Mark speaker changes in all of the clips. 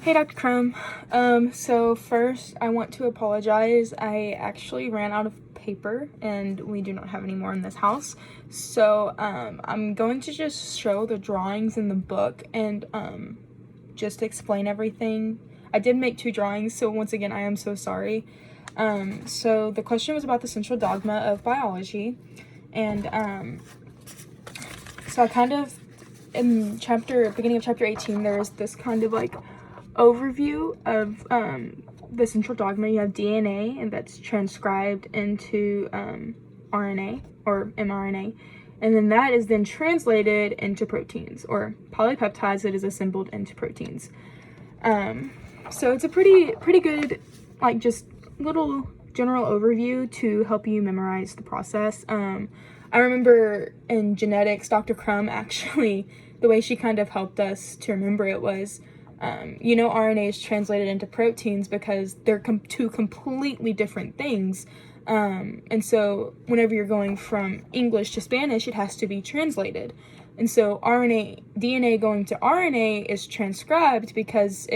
Speaker 1: Hey, Dr. Crumb. So first I want to apologize. I actually ran out of paper and we do not have any more in this house. So I'm going to just show the drawings in the book and just explain everything. I did make 2 drawings, so once again, I am so sorry. So the question was about the central dogma of biology, and so I kind of, in beginning of chapter 18, there is this kind of like overview of the central dogma. You have DNA, and that's transcribed into RNA or mRNA, and then that is then translated into proteins or polypeptides that is assembled into proteins. So it's a pretty good, like, just little general overview to help you memorize the process. I remember in genetics, Dr. Crumb, actually, the way she kind of helped us to remember it was, RNA is translated into proteins because they're 2 completely different things. And so whenever you're going from English to Spanish, it has to be translated. And so DNA going to RNA is transcribed because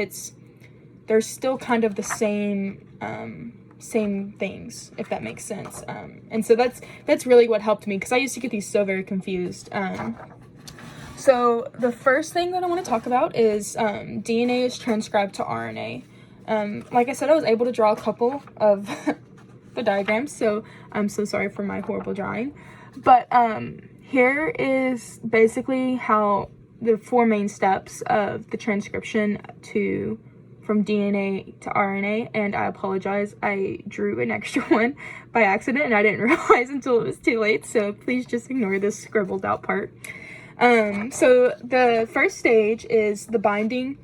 Speaker 1: they're still kind of the same things, if that makes sense. And so that's really what helped me, because I used to get these so very confused. So the first thing that I want to talk about is DNA is transcribed to RNA. Like I said, I was able to draw a couple of the diagrams, so I'm so sorry for my horrible drawing. But here is basically how the 4 main steps of the transcription from DNA to RNA, and I apologize, I drew an extra one by accident and I didn't realize until it was too late, so please just ignore this scribbled out part. So the first stage is the binding.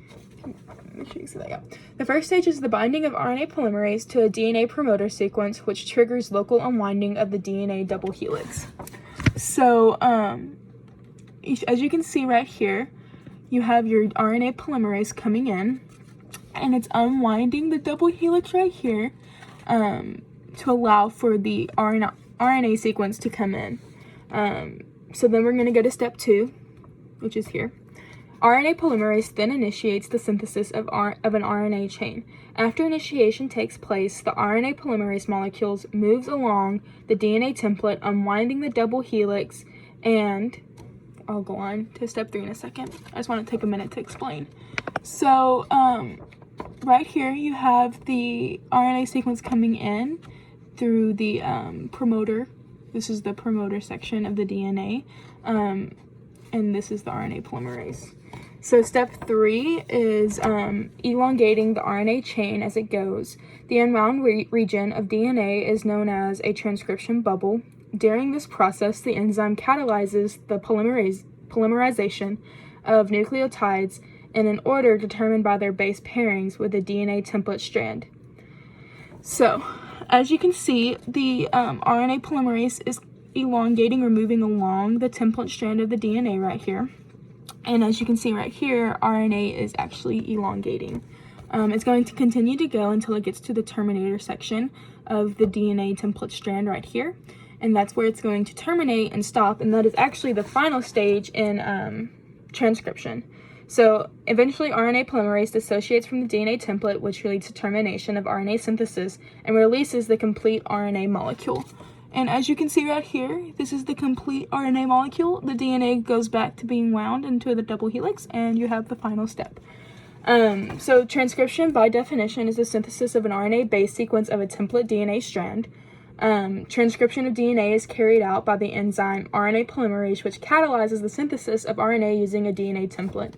Speaker 1: Make sure you see that. Yeah. The first stage is the binding of RNA polymerase to a DNA promoter sequence, which triggers local unwinding of the DNA double helix. So, as you can see right here, you have your RNA polymerase coming in, and it's unwinding the double helix right here, to allow for the RNA sequence to come in. So then we're going to go to step 2, which is here. RNA polymerase then initiates the synthesis of an RNA chain. After initiation takes place, the RNA polymerase molecules moves along the DNA template, unwinding the double helix, and I'll go on to step 3 in a second. I just want to take a minute to explain. So, right here you have the RNA sequence coming in through the promoter. This is the promoter section of the DNA, and this is the RNA polymerase. So step 3 is elongating the RNA chain as it goes. The unwound region of DNA is known as a transcription bubble. During this process, the enzyme catalyzes the polymerization of nucleotides in an order determined by their base pairings with the DNA template strand. So, as you can see, the RNA polymerase is elongating or moving along the template strand of the DNA right here. And as you can see right here, RNA is actually elongating. It's going to continue to go until it gets to the terminator section of the DNA template strand right here. And that's where it's going to terminate and stop, and that is actually the final stage in transcription. So eventually RNA polymerase dissociates from the DNA template, which leads to termination of RNA synthesis and releases the complete RNA molecule. And as you can see right here, this is the complete RNA molecule. The DNA goes back to being wound into the double helix, and you have the final step. So transcription, by definition, is the synthesis of an RNA base sequence of a template DNA strand. Transcription of DNA is carried out by the enzyme RNA polymerase, which catalyzes the synthesis of RNA using a DNA template.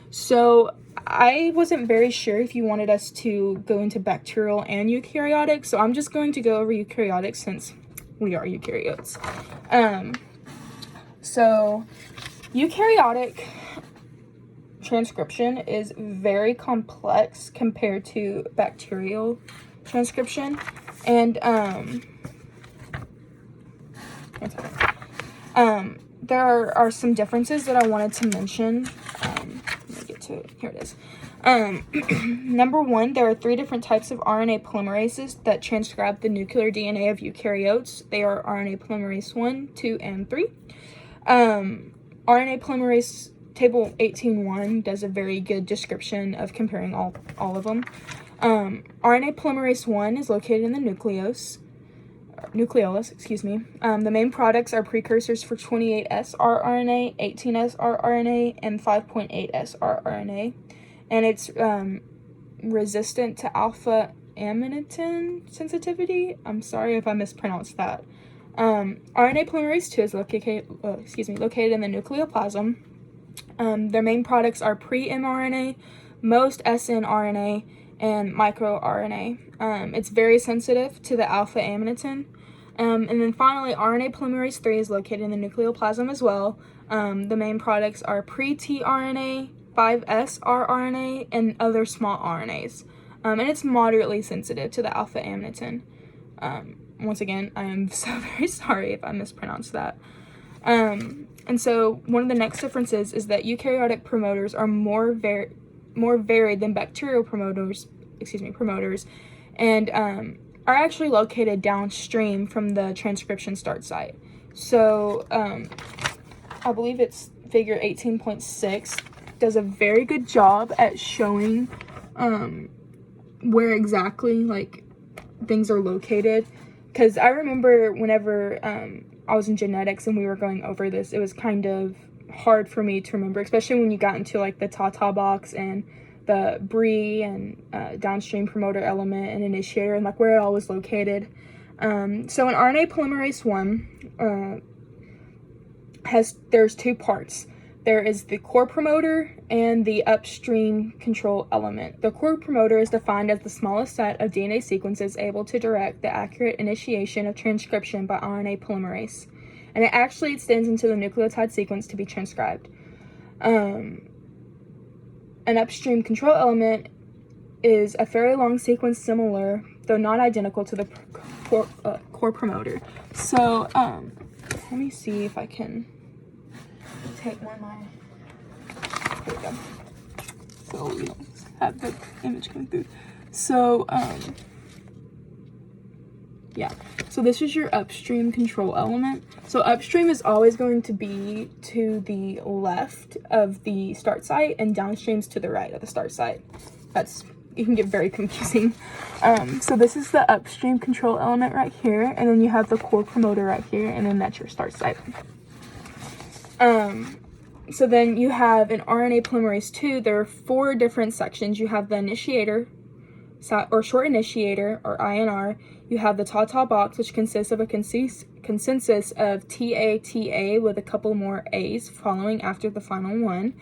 Speaker 1: So I wasn't very sure if you wanted us to go into bacterial and eukaryotic, so I'm just going to go over eukaryotic since we are eukaryotes. So eukaryotic transcription is very complex compared to bacterial transcription, and there are some differences that I wanted to mention. Let me get to it. Here it is. Number 1, there are 3 different types of RNA polymerases that transcribe the nuclear DNA of eukaryotes. They are RNA polymerase 1, 2, and 3. RNA polymerase table 18.1 does a very good description of comparing all of them. RNA polymerase 1 is located in the nucleolus, The main products are precursors for 28S rRNA, 18S rRNA, and 5.8S rRNA, and it's resistant to alpha amanitin sensitivity. I'm sorry if I mispronounced that. RNA polymerase 2 is located in the nucleoplasm. Their main products are pre-mRNA, most snRNA, and microRNA. It's very sensitive to the alpha amanitin. And then finally, RNA polymerase 3 is located in the nucleoplasm as well. The main products are pre-tRNA, 5S rRNA, and other small RNAs. And it's moderately sensitive to the alpha amanitin. Once again, I am so very sorry if I mispronounced that. And so one of the next differences is that eukaryotic promoters are more varied than bacterial promoters, and are actually located downstream from the transcription start site. So I believe it's figure 18.6 does a very good job at showing where exactly like things are located. Because I remember whenever I was in genetics and we were going over this, it was kind of hard for me to remember, especially when you got into like the TATA box and the Brie and downstream promoter element and initiator and like where it all was located. So in RNA polymerase 1, there's two parts. There is the core promoter and the upstream control element. The core promoter is defined as the smallest set of DNA sequences able to direct the accurate initiation of transcription by RNA polymerase, and it actually extends into the nucleotide sequence to be transcribed. An upstream control element is a fairly long sequence similar, though not identical, to the core promoter. So, let me see if I can take one of my, there we go, so we don't have the image coming through. So, yeah, so this is your upstream control element. So upstream is always going to be to the left of the start site, and downstream's to the right of the start site. It can get very confusing. So this is the upstream control element right here, and then you have the core promoter right here, and then that's your start site. So then you have in RNA polymerase 2, there are 4 different sections. You have the initiator, or short initiator, or INR. You have the TATA box, which consists of a consensus of TATA with a couple more A's following after the final one.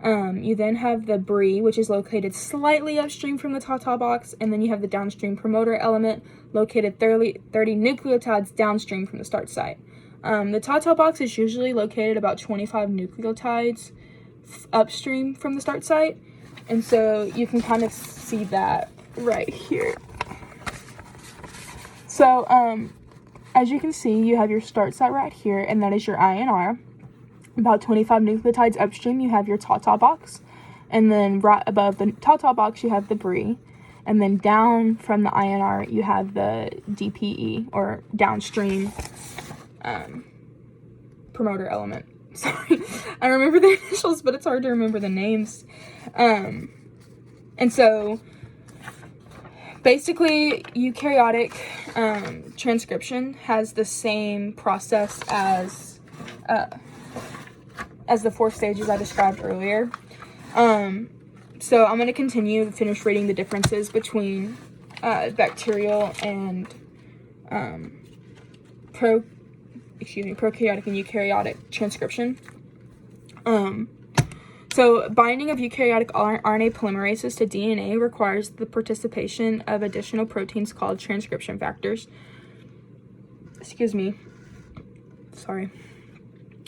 Speaker 1: You then have the Brie, which is located slightly upstream from the TATA box, and then you have the downstream promoter element located 30 nucleotides downstream from the start site. The TATA box is usually located about 25 nucleotides upstream from the start site, and so you can kind of see that right here. So, as you can see, you have your start site right here, and that is your INR. About 25 nucleotides upstream, you have your TATA box, and then right above the TATA box, you have the Brie, and then down from the INR, you have the DPE, or downstream promoter element. Sorry, I remember the initials, but it's hard to remember the names. And so basically, eukaryotic transcription has the same process as the 4 stages I described earlier. So I'm going to continue to finish reading the differences between bacterial and prokaryotic and eukaryotic transcription. So binding of eukaryotic RNA polymerases to DNA requires the participation of additional proteins called transcription factors. Sorry.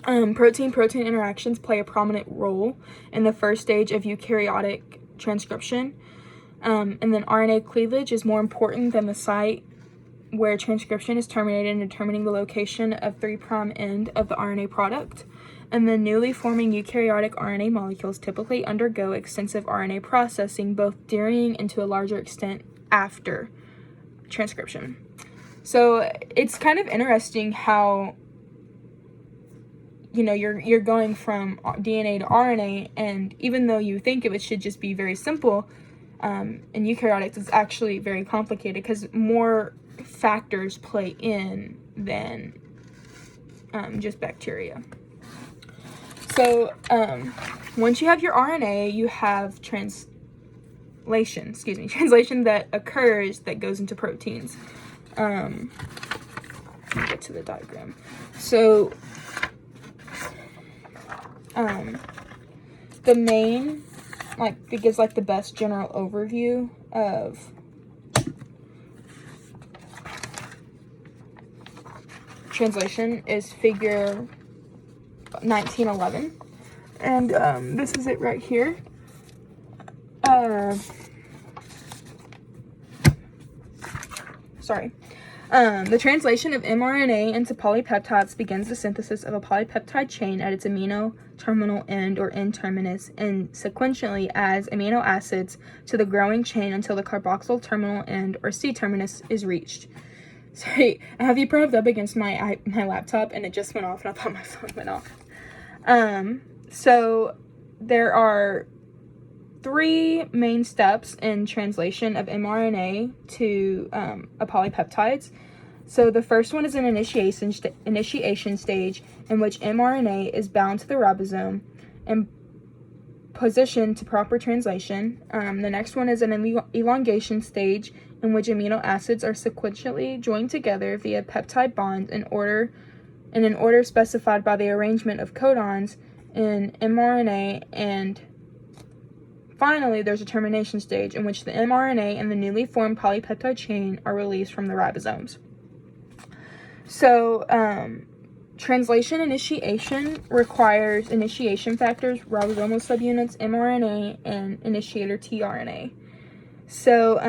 Speaker 1: Protein-protein interactions play a prominent role in the first stage of eukaryotic transcription. And then RNA cleavage is more important than the site where transcription is terminated in determining the location of 3' end of the RNA product. And then newly forming eukaryotic RNA molecules typically undergo extensive RNA processing both during and to a larger extent after transcription. So it's kind of interesting how you're going from DNA to RNA, and even though you think it should just be very simple, in eukaryotics it's actually very complicated because more factors play in than just bacteria. So once you have your RNA, you have translation that occurs that goes into proteins. Let me get to the diagram. So the main, it gives the best general overview of translation is figure 1911, and this is it right here. The translation of mRNA into polypeptides begins the synthesis of a polypeptide chain at its amino terminal end or N-terminus, and sequentially adds amino acids to the growing chain until the carboxyl terminal end or C-terminus is reached. Sorry, I have you propped up against my laptop, and it just went off, and I thought my phone went off. So there are 3 main steps in translation of mRNA to a polypeptides. So the first one is an initiation stage in which mRNA is bound to the ribosome and positioned to proper translation. The next one is an elongation stage in which amino acids are sequentially joined together via peptide bonds in an order specified by the arrangement of codons in mRNA. And finally, there's a termination stage in which the mRNA and the newly formed polypeptide chain are released from the ribosomes. So, translation initiation requires initiation factors, ribosomal subunits, mRNA, and initiator tRNA. So,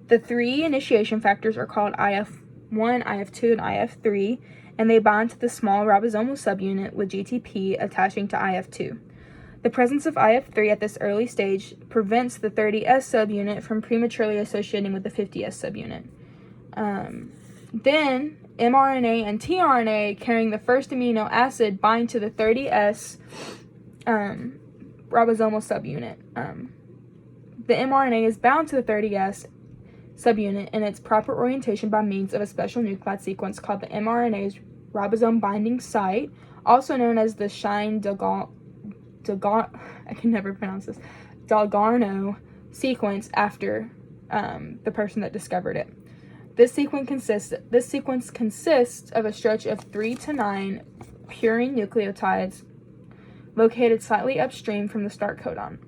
Speaker 1: the 3 initiation factors are called IF1, IF2, and IF3, and they bind to the small ribosomal subunit with GTP attaching to IF2. The presence of IF3 at this early stage prevents the 30S subunit from prematurely associating with the 50S subunit. Then, mRNA and tRNA carrying the first amino acid bind to the 30S ribosomal subunit. The mRNA is bound to the 30S subunit in its proper orientation by means of a special nucleotide sequence called the mRNA's ribosome binding site, also known as the Dalgarno sequence after the person that discovered it. This sequence consists of a stretch of 3 to 9 purine nucleotides located slightly upstream from the start codon.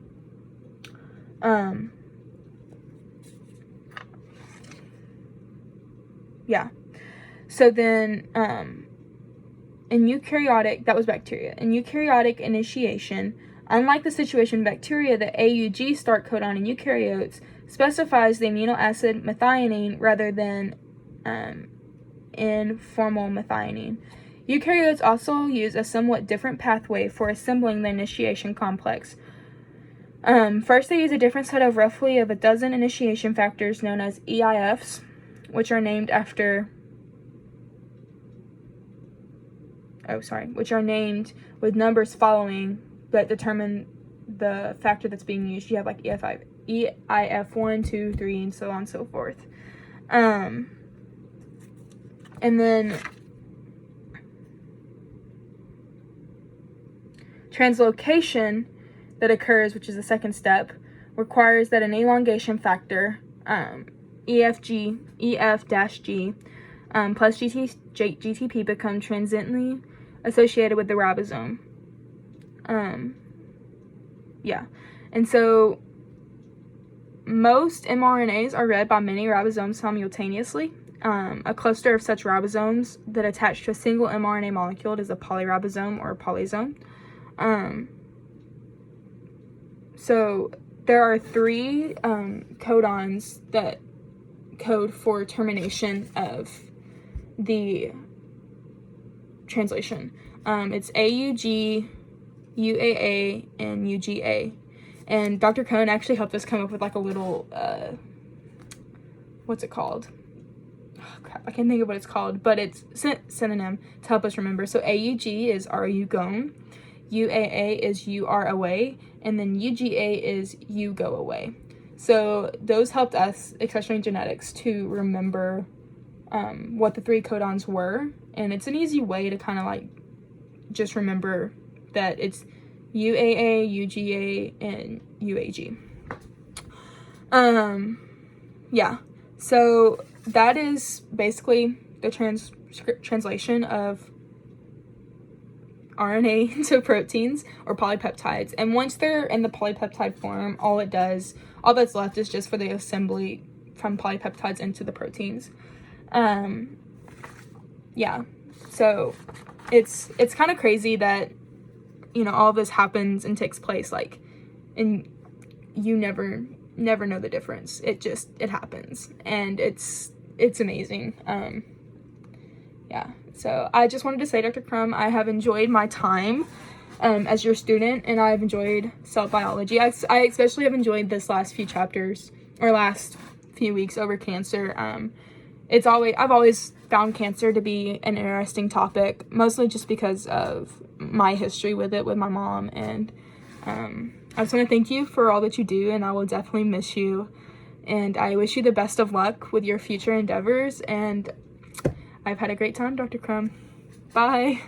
Speaker 1: So then, in eukaryotic, that was bacteria. In eukaryotic initiation, unlike the situation in bacteria, the AUG start codon in eukaryotes specifies the amino acid methionine rather than informal methionine. Eukaryotes also use a somewhat different pathway for assembling the initiation complex. First, they use a different set of roughly a dozen initiation factors known as EIFs, which are named with numbers following that determine the factor that's being used. You have EIF 1, 2, 3, and so on and so forth. And then translocation that occurs, which is the second step, requires that an elongation factor, EF-G plus GTP become transiently associated with the ribosome. And so most mRNAs are read by many ribosomes simultaneously. A cluster of such ribosomes that attach to a single mRNA molecule is a polyribosome or a polysome. So there are 3 codons that code for termination of the translation. It's AUG, UAA, and UGA. And Dr. Cohn actually helped us come up with a little, what's it called? oh crap, I can't think of what it's called, but it's synonym to help us remember. So AUG is are you gone, UAA is you are away, and then UGA is you go away. So those helped us, especially in genetics, to remember what the 3 codons were, and it's an easy way to kind of like just remember that it's UAA, UGA, and UAG. Yeah, so that is basically the translation of RNA to proteins or polypeptides. And once they're in the polypeptide form, all that's left is just for the assembly from polypeptides into the proteins. Yeah, so it's kind of crazy that, you know, all this happens and takes place, like, and you never know the difference. It happens, and it's amazing. Yeah, so I just wanted to say, Dr. Crum, I have enjoyed my time as your student, and I've enjoyed cell biology. I especially have enjoyed this last few chapters, or last few weeks, over cancer. I've always found cancer to be an interesting topic, mostly just because of my history with it with my mom, and I just want to thank you for all that you do, and I will definitely miss you, and I wish you the best of luck with your future endeavors, and I've had a great time, Dr. Crum. Bye.